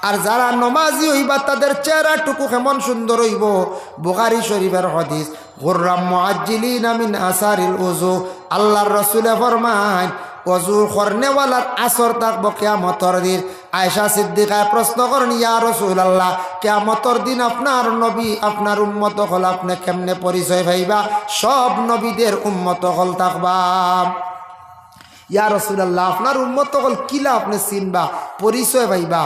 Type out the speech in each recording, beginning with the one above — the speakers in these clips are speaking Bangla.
আর যারা নমাজি হইবা তাদের চেহারাটুকু কেমন সুন্দর হইব। বুখারী শরীফের হাদিস, গুররাম মুআজ্জিলিনা মিন আসারিল উযু। আল্লাহর রাসূলে ফরমায় ওযু করনেওয়ালার আসর থাকবো কিয়ামতের দিন। আয়েশা সিদ্দিকা প্রশ্ন করেন, ইয়া রাসূলুল্লাহ, কিয়ামতের দিন আপনার নবী আপনার উম্মত হল আপনি কেমনে পরিচয় পাইবা? সব নবীদের উম্মত হল থাকবা। ইয়া রাসূলুল্লাহ, আপনার উম্মত হল কিলা আপনি চিনবা, পরিচয় পাইবা?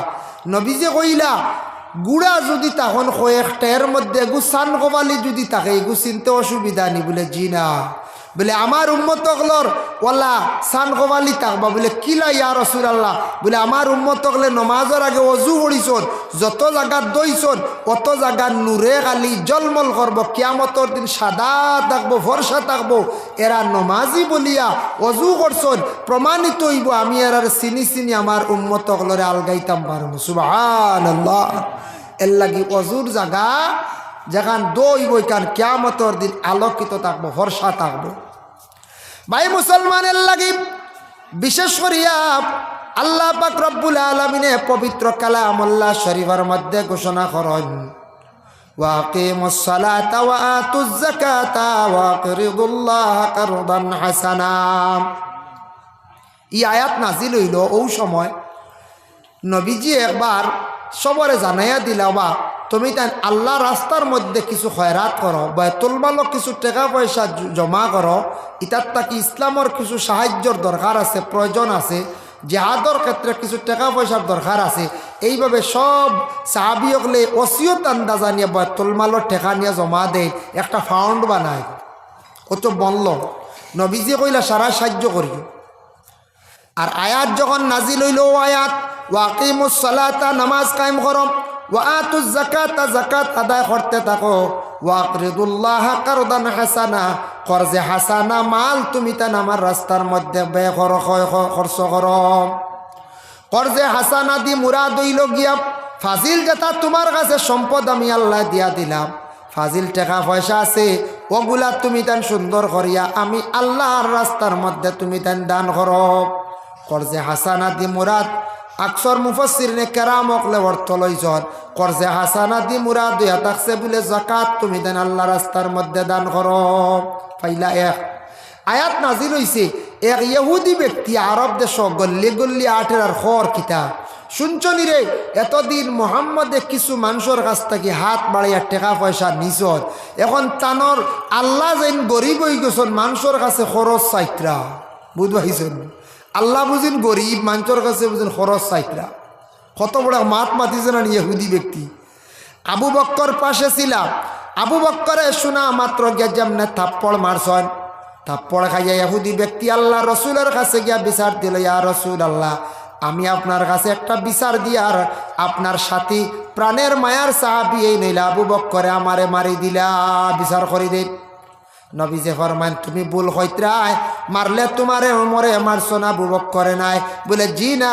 নবী যে কইলা গুড়া যদি তখন কয়েকটা এর মধ্যে এগু সান কবালি যদি থাকে এগু চিনতে অসুবিধা নি? বলে জি না। বলে আমার উম্মত হলর ওলা সান কবালি থাকবা। বলে কিলা ইয়া রাসূলুল্লাহ? বলে আমার উম্মত হলে নমাজের আগে অজু করিছন, যত জায়গা দইছন অত জায়গা নূরে খালি জলমল করব, কিয়ামতের দিন সাদা থাকবো, ফর্সা থাকবো। এরা নমাজি বলিয়া অজু করছন, প্রমাণিত হইব আমি এর চিনি চিনি আমার উম্মত হলরে আলগাইতাম পারবো। সুবহানাল্লাহ। এর লাগি অজুর জায়গা যেখান দইব কান কিয়ামতের দিন আলোকিত থাকবো, ফর্সা থাকবো। ভাই মুসলমানের লাগি বিশেষ করিয়া আল্লাহ পাক রব্বুল আলামিনে পবিত্র কালামুল্লাহ শরীফের মধ্যে ঘোষণা করেন, ওয়াকিমুস সালাতা ওয়া আতুজ যাকাতা ওয়া আকরিদুল্লাহা কারদান হাসানা। এই আয়াত নাজিল হইল ওই সময় নবীজি একবার সবরে জানাইয়া দিলা, বা তুমি তাই আল্লাহ রাস্তার মধ্যে কিছু খয়রাত করো, বাইতুল মালক কিছু টাকা পয়সা জমা করো, ইতার তাকি ইসলামের কিছু সাহায্যর দরকার আছে, প্রয়োজন আছে, জিহাদর ক্ষেত্রে কিছু টাকা পয়সার দরকার আছে। এইভাবে সব সাহাবিয়কলে ওসিয়ত আন্দাজা নিয়ে বাইতুল মালর টাকা নিয়ে জমা দেয়, একটা ফাউন্ড বানায়, কত বনল। নবীজি কইলা সারা সাহায্য করি। আর আয়াত যখন নাজিল হইল, ও আয়াত ওয়াকিমুস সালাতা, নামাজ কায়েম করো, ওয়া আতুজ যাকাতা, যাকাত আদায় করতে থাকো, ওয়া আকরিদুল্লাহা কারদান হাসানা, কর্জে হাসানা মাল তুমি তান আমার রাস্তার মধ্যে ব্যয় করো, খরচ করো। কর্জে হাসানা দি মুরাদ হইল গিয়া ফাজিল, যেটা তোমার কাছে সম্পদ আমি আল্লাহ দিয়া দিলাম, ফাজিল টাকা পয়সা আছে, ওগুলা তুমি তান সুন্দর করিয়া আমি আল্লাহর রাস্তার মধ্যে তুমি তান দান করো। কর্জে হাসানা দি মুরাদ আকসর মুফাসসিরিনে কেরাম অকলে অর্থ লইছন, কর্জে হাসানা দি মুরাদ হইয়া থাকছে বলে যাকাত তুমি দেন আল্লাহ রাস্তার মধ্যে দান করো। পাইলা এক আয়াত নাজিল হইছে, এক ইহুদি ব্যক্তি আরব দেশ গল্লি গল্লি আটের আর খর কিতা শুনছনি রে, এতদিন মোহাম্মদে কিছু মানুষের কাছ থেকে হাত বাড়াইয়া টাকা পয়সা নিছন, এখন তানর আল্লাহ যেন গরিব হয়ে গেছেন, মানুষের কাছে খরচ চাইত্রা। বুঝবাইছেন? আল্লাহ বুঝিন গরিব, মানুষের কাছে বুঝিন খরচ চাইত্রা। কত বড় মাত মাতিছে না ইহুদি ব্যক্তি। আবু বক্কর পাশে ছিলাম, আবু বক্করে শোনা মাত্র গিয়া যেমনে থাপ্পড় মারছন, থাপ্পড় খাইয়া ইহুদি ব্যক্তি আল্লাহ রসুলের কাছে গিয়া বিচার দিল, ইয়া রসুল আল্লাহ, আমি আপনার কাছে একটা বিচার দিয়ার, আপনার সাথী প্রাণের মায়ার সাহাবী এই নইলা আবু বক্করে আমারে মারি দিলা, বিচার করি দে। নবী যে ফরমান, তুমি ভুল হইত্রায়, মারলে তোমারে মরে মারছো না, আবু বক্করে নাই। বলে জি না,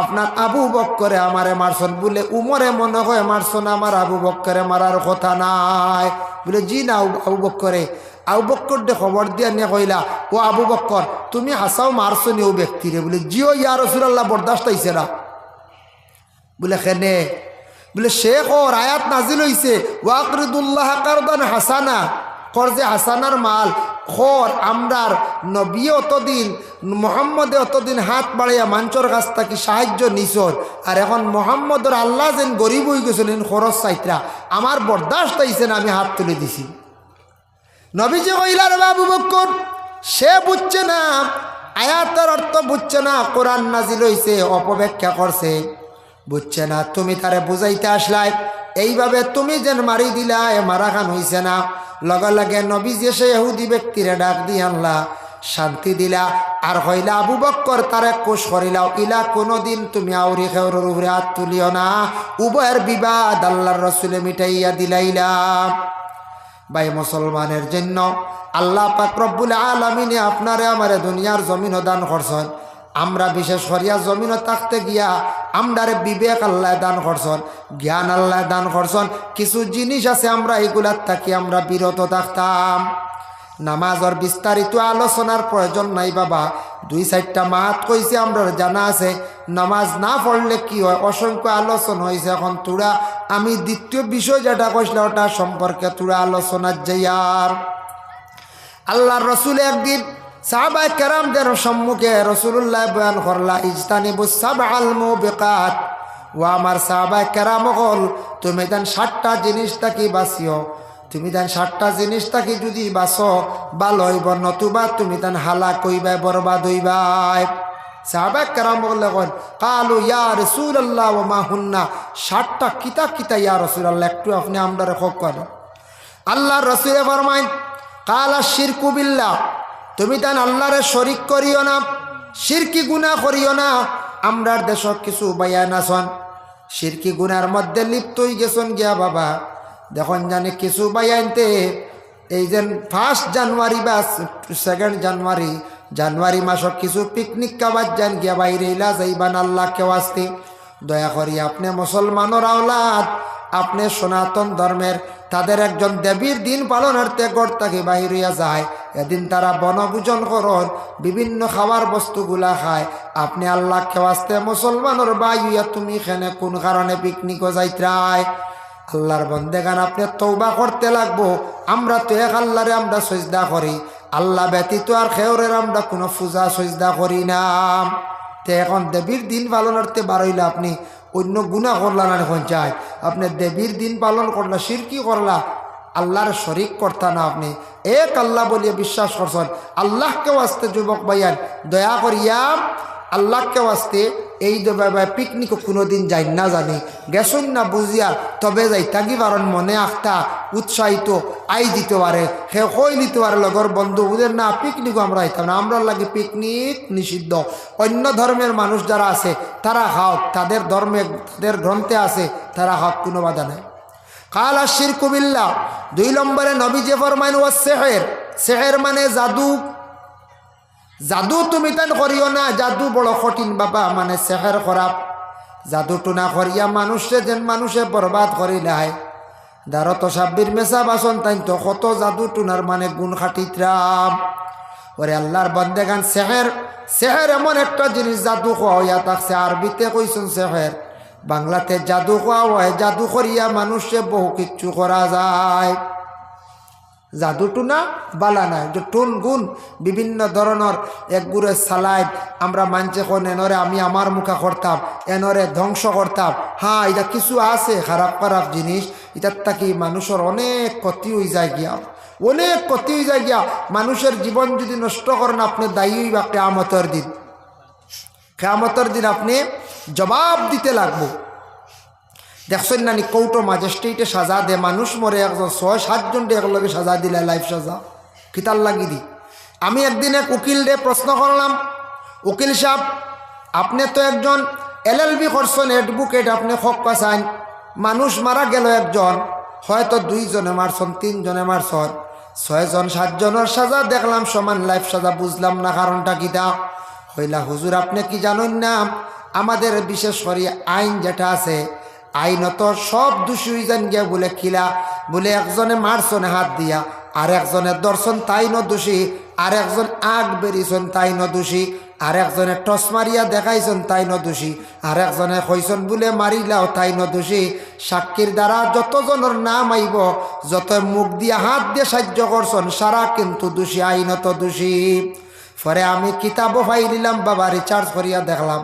আপনার আবু বক্করে আমারে মারছন। বলে উমরে মনে হয় মারছো না, আমার আবু বক্করে মারার কথা নাই। বলে জি না আবু বক্করে। আবু বক্কর দে খবর দিয়া নিয়ে কইলা, ও আবু বক্কর, তুমি হাসাও মারছো নি ও ব্যক্তিরে? বলে জিও ইয়া রাসূলুল্লাহ, বরদাস্ত হইছে না। বলে খেনে? বলে শেখ ওর আয়াত নাজিল হইছে, ওয়াকরিদুল্লাহ কারদান হাসানা, কর্জে হাসানার মাল খর আমরার নবী অতদিন মোহাম্মদে অতদিন হাত বাড়াইয়া মানুষের কাছ থেকে সাহায্য নিছর, আর এখন মোহাম্মদর আল্লাহ যেন গরিব হয়ে গেছিলেন খরচ চাইত্রা, আমার বরদাস্ত হইছে না, আমি হাত তুলে দিছি। নবীজি কইলার আবু বক্কর, সে বুঝছে না, আয়াতের অর্থ বুঝছে না, কোরআন নাজিল হইছে, অপব্যাখ্যা করছে, বুঝছে না। তুমি তারে বুঝাইতে আসলাই, এইভাবে তুমি যেন মারি দিলা, মারা খান হইছে না। লগে লগে নবীজি সে ইহুদি ব্যক্তিরে ডাক দিয়ে আনলা, শান্তি দিলা, আর হইলা আবু বক্কর তারে কোষ করিলাও, ইলা কোনোদিন তুমি আউরি খেউরের উপরে হাত তুলিও না, উভয়ের বিবাদ আল্লাহর রসুলে মিটাইয়া দিলাইলা। ভাই মুসলমানের জন্য আল্লাহ পাক রব্বুল আলামিনে আপনারে আমারে দুনিয়ার জমিনও দান করছেন। আমরা বিশেষ করিয়া জমিনও থাকতে গিয়া আমরারে বিবেক আল্লাহ দান করছেন, জ্ঞান আল্লাহ দান করছেন। কিছু জিনিস আছে আমরা এগুলার থাকি আমরা বিরত থাকতাম। নামাজের বিস্তারিত আলোচনার প্রয়োজন নাই বাবা, 2-4টা মাহাত কইছে আমরা জানা আছে। নামাজ না পড়লে কি হয়, অসংখ্য আলোচনা হয়েছে। এখন তোরা আমি দ্বিতীয় বিষয় যেটা কইছিল ওটা সম্পর্কে তোরা আলোচনার যাইয়ার। আল্লাহর রসুল একদিন সাহাবায়ে কেরামদের সম্মুখে রসুল্লাহ বয়ান করলা, ইজতানিবুস সাবআল মুবিকাত। ও আমার সাহাবায়ে কেরাম হল, তুমি দেন 7টা জিনিস থাকি বাঁচিও। তুমি দেন 7টা জিনিস থাকি যদি বাঁচো ভালো হইব, নতুবা তুমি দেন হালাক হইবাই, বরবাদ হইবাই। সাহাবায়ে কেরাম বললে কালু ইয়া রাসূলুল্লাহ ওয়া মা হুন্না, 7টা কিতা কিতা ইয়া রাসূলুল্লাহ, একটু আপনি আমরারে খোঁজ করেন। আল্লাহর রাসূল ফরমায় কালা শিরকু বিল্লাহ, তুমি তান আল্লাহরে শরিক করিও না, শিরকি গুনাহ করিও না। আমরার দেশ কিছু বায়ান আছেন শিরকি গুনার মধ্যে লিপ্ত হয়ে গেছেন গিয়া বাবা। দেখুন জানি কিছু বায়ানতে এই যে 1 জানুয়ারি বা 2 জানুয়ারি মাসক কিছু পিকনিক খাবার যান গিয়া বাইরে ইলা যাইবান আল্লাহকে ওয়াস্তে। দয়া করি আপনি মুসলমানের আওলাদ, আপনি সনাতন ধর্মের তাদের একজন দেবীর দিন পালনার্থে গড় থেকে বাহির হইয়া যায়, এদিন তারা বনভোজন করন, বিভিন্ন খাবার বস্তুগুলা খায়। আপনি আল্লাহকে ওয়াস্তে মুসলমানের বাই হইয়া তুমি এখানে কোন কারণে পিকনিকও যাইত্রায়? আল্লাহর বন্দেগান আপনি তওবা করতে লাগবো। আমরা তো এক আল্লাহরে আমরা সজদা করি, আল্লাহ ব্যতীত আর খেয়রের আমরা কোনো পূজা সজদা করি না। তে এখন দেবীর দিন পালনার্থে বারইলে আপনি অন্য গুনাহ করলা না, এখন চাই আপনি দেবীর দিন পালন করলা, শিরকি করলা, আল্লাহর শরিক করতা না। আপনি এক আল্লাহ বলিয়ে বিশ্বাস করছেন। আল্লাহকে ওয়াস্তে যুবক ভাইয়ান দয়া করিয়া আল্লাহকে ওয়াস্তে এই পিকনিক কোনোদিন যাই না, জানি গেছুন না বুঝিয়া তবে যাই থাকি পারেন মনে আখতা উৎসাহিত আই দিতে পারে, সে কই দিতে পারে লগর বন্ধু ওদের না পিকনিকও আমরা আইতাম না, আমরা লাগে পিকনিক নিষিদ্ধ। অন্য ধর্মের মানুষ যারা আছে তারা খাও, তাদের ধর্মে তাদের গ্রন্থে আছে তারা খাও, কোনো বাধা নাই। কালা শিরকু বিল্লাহ, 2 নম্বরে নবীজি ফরমাইন ওয়া সিহর, সিহর মানে জাদু। জাদু তুমি তান করিও না, জাদু বড় কঠিন বাবা, মানে সেহের খারাপ। জাদু টুনা করিয়া মানুষে যেন মানুষে বরবাদ করিলাই। দারো তো সাব্বির মেসা বাসন তাই তো কত জাদু টুনার মানে গুণ খাটিত্রাম। ওরে আল্লাহর বন্দেগান সেহের এমন একটা জিনিস, জাদু খাওয়া হইয়া থাকছে। আরবিতে কইছেন সেহের, বাংলাতে জাদু খাওয়া হয়। জাদু করিয়া মানুষে বহু কিচ্ছু করা যায়। জাদুটু না বালা নাই, যে টুন গুণ বিভিন্ন ধরনের একগুড়ে সালাইড আমরা মানছে কোন এনরে আমি আমার মুখা করতাম, এনরে ধ্বংস করতাম। হ্যাঁ এটা কিছু আছে খারাপ খারাপ জিনিস, এটার থাকি মানুষের অনেক ক্ষতি হয়ে যায় গিয়া, অনেক ক্ষতি হয়ে যায় গিয়া। মানুষের জীবন যদি নষ্ট করেন আপনি দায়ী বা কিয়ামতের দিন, কিয়ামতের দিন আপনি জবাব দিতে লাগবো। দেখছেন নানি কৌটো ম্যাজিস্ট্রেটে সাজা দে, মানুষ মরে একজন 6-7 জন একলগে সাজা দিলে, লাইফ সাজা কিতার লাগি দি। আমি একদিন এক উকিল রে প্রশ্ন করলাম, উকিল সাহেব আপনি তো একজন LLB করছেন, অ্যাডভোকেট, আপনি হক পাচ্ছেন, মানুষ মারা গেল একজন, হয়তো 2 জনে মারছেন, 3 জনে মারছেন, 6 জন 7 জনের সাজা দেখলাম সমান লাইফ সাজা, বুঝলাম না কারণটা কিতা। হইলা হুজুর আপনি কি জানেন না, আমাদের বিশেষ করে আইন যেটা আছে, আইনত সব দোষী হয়ে যান গিয়া বলে খিলা, বলে একজনে মারছনে হাত দিয়া, আর একজনে দর্শন তাই ন দোষী, আর একজন আগ বেরিয়েছেন তাই ন দোষী, আর একজনে টস মারিয়া দেখাইছেন তাই ন দোষী, আর একজনে কইছেন বলে মারিলাও তাই ন দোষী। সাক্ষীর দ্বারা যতজনের নাম আইব, যত মুখ দিয়া হাত দিয়ে সাহায্য করছেন, সারা কিন্তু দোষী, আইনত দোষী। পরে আমি কিতাবও পাই দিলাম বাবা, রিচার্জ করিয়া দেখলাম,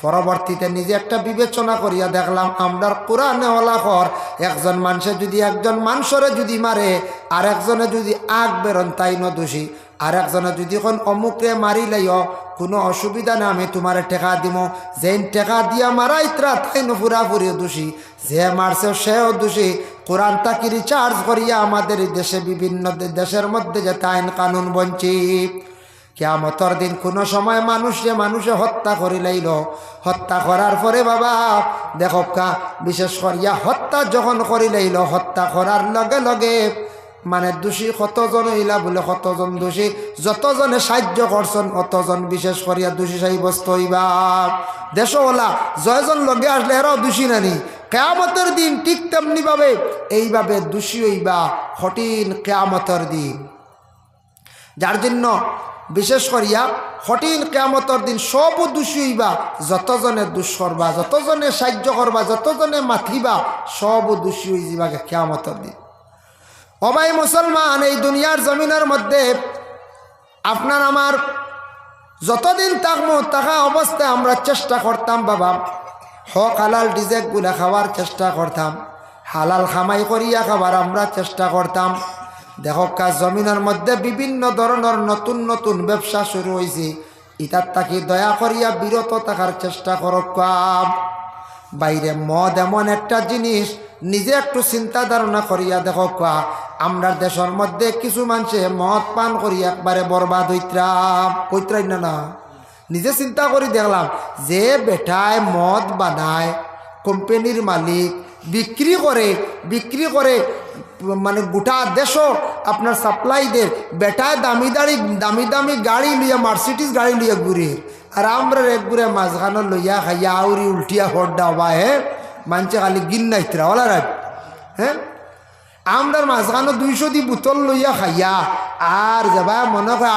পরবর্তীতে নিজে একটা বিবেচনা করিয়া দেখলাম, আমরার কোরআনে ওলাখর একজন মানুষে যদি একজন মানুষরে যদি মারে, আর একজনে যদি আগ বেরন তাই ন দোষী, আর একজনে যদি কোন অমুকরে মারি লাইও কোনো অসুবিধা না, আমি তোমারে টেকা দিব, যেন টেকা দিয়া মারাইত্রা তাই ন পুরাপুরি দোষী, যে মারছে সেও দোষী। কোরআন তাকে রিচার্জ করিয়া আমাদের দেশে বিভিন্ন দেশের মধ্যে যেতে আইন কানুন বঞ্চিত। কিয়ামতের দিন কোনো সময় মানুষে হত্যা করিলাইল, হত্যা করার পরে বাবা দেখো বিশেষ করিয়া হত্যা যখন করিলাইল, হত্যা করার লগে লগে মানে দোষী কতজন হইলা বলে কতজন দোষী, যতজনে সাহায্য করছেন অতজন বিশেষ করিয়া দোষী সাব্যস্ত হইবা। দেশওয়ালা জয়জন লগে আসলে এরাও দোষী নানি, কিয়ামতের দিন ঠিক তেমনি ভাবে এইভাবে দোষী হইবা কঠিন কিয়ামতের দিন। যার জন্য বিশেষ করিয়া কঠিন কিয়ামতর দিন সব দোষী হইবা, যতজনে দুষ করবা, যতজনে সাহায্য করবা, যতজনে মাথিবা, সব দোষী হয়ে যাবা কিয়ামতর দিন। ও ভাই মুসলমান, এই দুনিয়ার জমিনের মধ্যে আপনার আমার যতদিন থাকবো থাকা অবস্থায় আমরা চেষ্টা করতাম বাবা হক হালাল ডিজেকগুলা খাওয়ার চেষ্টা করতাম, হালাল খামাই করিয়া খাবার আমরা চেষ্টা করতাম। দেখো কাজ জমিনের মধ্যে বিভিন্ন ধরনের নতুন নতুন ব্যবসা শুরু হয়েছে, ইটার তাকে দয়া করিয়া বিরত থাকার চেষ্টা করো। কাম বাইরে মদ এমন একটা জিনিস, নিজে একটু চিন্তা ধারণা করিয়া দেখো কা আমরা দেশের মধ্যে কিছু মানুষে মদ পান করিয়া একবারে বরবাদ হইত্রাই না। নিজে চিন্তা করি দেখলাম যে বেটায় মদ বানায়, কোম্পানির মালিক বিক্রি করে মানে গোটা দেশও আপনার সাপ্লাই দেয়, বেটায় দামি দামি গাড়ি লিয়া, মার্সিডিজ গাড়ি লিয়া ঘুরে, আর আমরা এক ঘুরে মাঝখানো লইয়া খাইয়া আউরি উল্টিয়া হড্ডা বা মানছে খালি গিন নাইতরা ওলা রাখ। হ্যাঁ, আমরা মাঝখানো 200 দি বোতল লইয়া খাইয়া আর যাবা মনে হয়